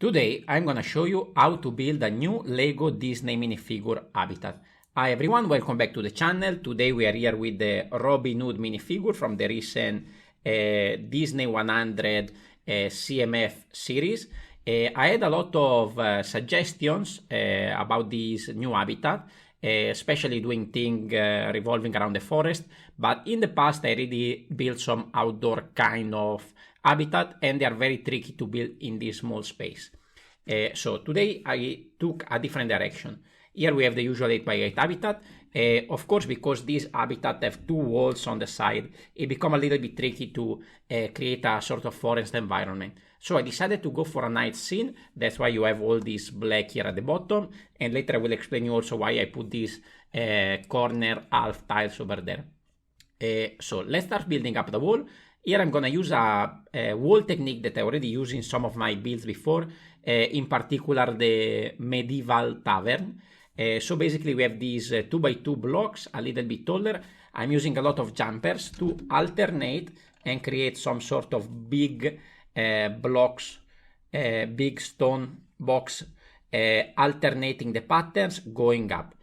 Today I'm gonna show you how to build a new Lego Disney minifigure habitat. Hi everyone, welcome back to the channel. Today we are here with the Robin Hood minifigure from the recent Disney 100 CMF series. I had a lot of suggestions about this new habitat, especially doing things revolving around the forest, but in the past I already built some outdoor kind of habitat and they are very tricky to build in this small space. So today I took a different direction. Here we have the usual 8x8 habitat. Of course, because these habitat have two walls on the side, it becomes a little bit tricky to create a sort of forest environment. So I decided to go for a night scene. That's why you have all this black here at the bottom. And later I will explain you also why I put these corner half tiles over there. So let's start building up the wall. Here I'm going to use a wall technique that I already used in some of my builds before, in particular the medieval tavern. So basically we have these 2x2 blocks, a little bit taller. I'm using a lot of jumpers to alternate and create some sort of big blocks, big stone box, alternating the patterns going up.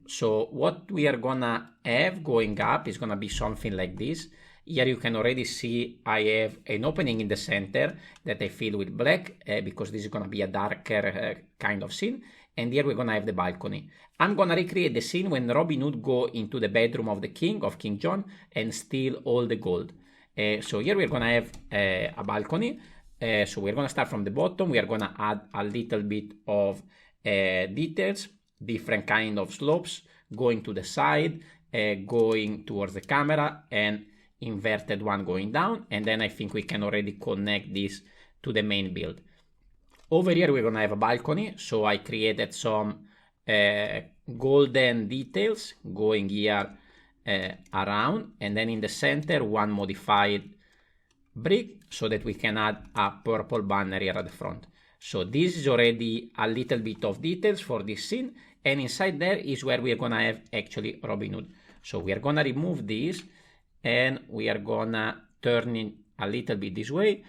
So what we are gonna have going up is gonna be something like this. Here you can already see I have an opening in the center that I fill with black because this is going to be a darker kind of scene. And here we're going to have the balcony. I'm going to recreate the scene when Robin Hood go into the bedroom of the king, of King John, and steal all the gold. So here we're going to have a balcony. So we're going to start from the bottom. We are going to add a little bit of details, different kind of slopes, going to the side, going towards the camera, and inverted one going down, and then I think we can already connect this to the main build. Over here we're gonna have a balcony, so I created some golden details going here around, and then in the center one modified brick so that we can add a purple banner here at the front. So this is already a little bit of details for this scene, and inside there is where we are gonna have actually Robin Hood. So we are gonna remove this and we are gonna turn it a little bit this way.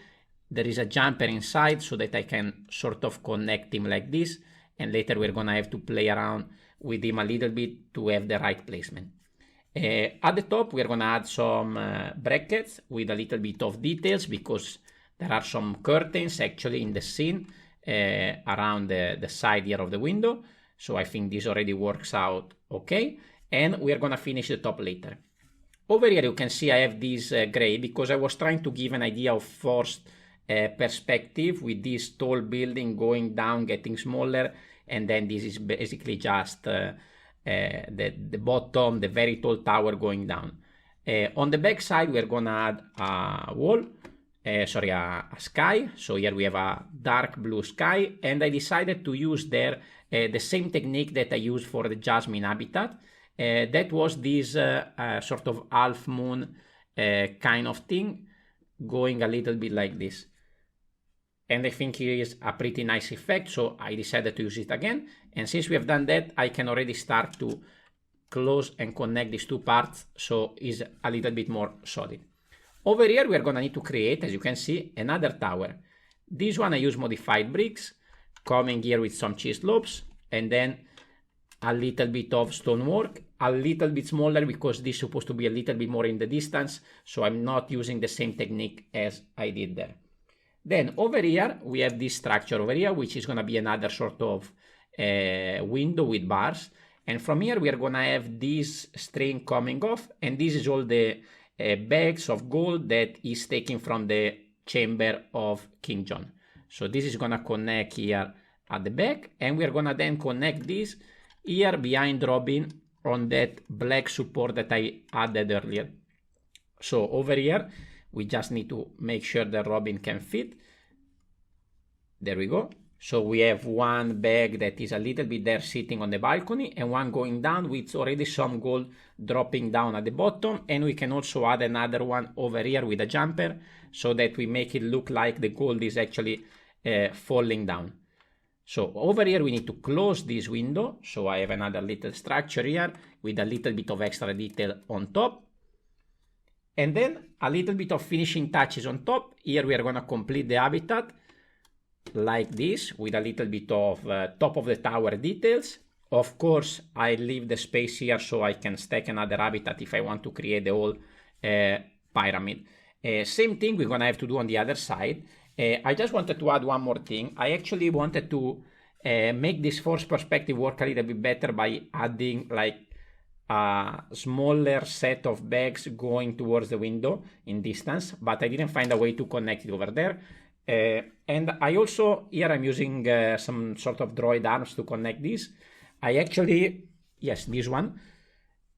There is a jumper inside so that I can sort of connect him like this, and later we're gonna have to play around with him a little bit to have the right placement. At the top we're gonna add some brackets with a little bit of details because there are some curtains actually in the scene around the side here of the window, so I think this already works out okay, and we're gonna finish the top later. Over here you can see I have this gray because I was trying to give an idea of forced perspective with this tall building going down, getting smaller, and then this is basically just the bottom, the very tall tower going down. On the back side we're gonna add a wall, a sky. So here we have a dark blue sky, and I decided to use there the same technique that I used for the Jasmine habitat. That was this sort of half moon kind of thing, going a little bit like this. And I think it is a pretty nice effect, so I decided to use it again. And since we have done that, I can already start to close and connect these two parts, so it's a little bit more solid. Over here, we are going to need to create, as you can see, another tower. This one I use modified bricks, coming here with some T-slopes, and then a little bit of stonework, a little bit smaller because this is supposed to be a little bit more in the distance, so I'm not using the same technique as I did there. Then over here we have this structure over here, which is going to be another sort of window with bars, and from here we are going to have this string coming off, and this is all the bags of gold that is taken from the chamber of King John. So this is going to connect here at the back, and we are going to then connect this here behind Robin on that black support that I added earlier. So over here we just need to make sure that Robin can fit. There we go. So we have one bag that is a little bit there sitting on the balcony, and one going down with already some gold dropping down at the bottom, and we can also add another one over here with a jumper so that we make it look like the gold is actually falling down. So over here we need to close this window, so I have another little structure here with a little bit of extra detail on top. And then a little bit of finishing touches on top. Here we are going to complete the habitat like this with a little bit of top of the tower details. Of course, I leave the space here so I can stack another habitat if I want to create the whole pyramid. Same thing we're gonna have to do on the other side. I just wanted to add one more thing. I actually wanted to make this force perspective work a little bit better by adding like a smaller set of bags going towards the window in distance, but I didn't find a way to connect it over there. And I also, here I'm using some sort of droid arms to connect this. I actually, yes, this one.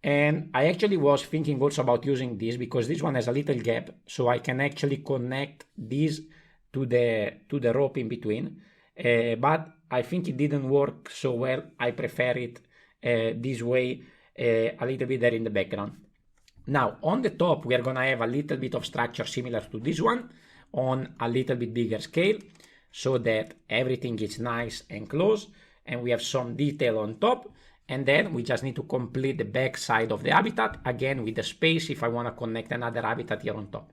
And I actually was thinking also about using this because this one has a little gap, so I can actually connect this to the rope in between. But I think it didn't work so well. I prefer it this way, a little bit there in the background. Now, on the top, we are going to have a little bit of structure similar to this one on a little bit bigger scale so that everything is nice and close and we have some detail on top. And then we just need to complete the back side of the habitat, again with the space if I want to connect another habitat here on top.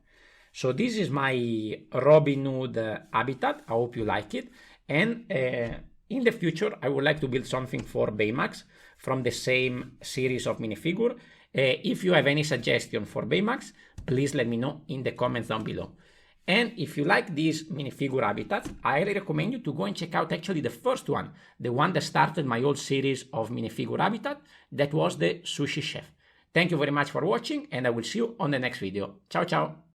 So this is my Robin Hood habitat. I hope you like it. And in the future, I would like to build something for Baymax from the same series of minifigure. If you have any suggestion for Baymax, please let me know in the comments down below. And if you like these minifigure habitats, I highly recommend you to go and check out actually the first one, the one that started my whole series of minifigure habitat, that was the Sushi Chef. Thank you very much for watching, and I will see you on the next video. Ciao, ciao!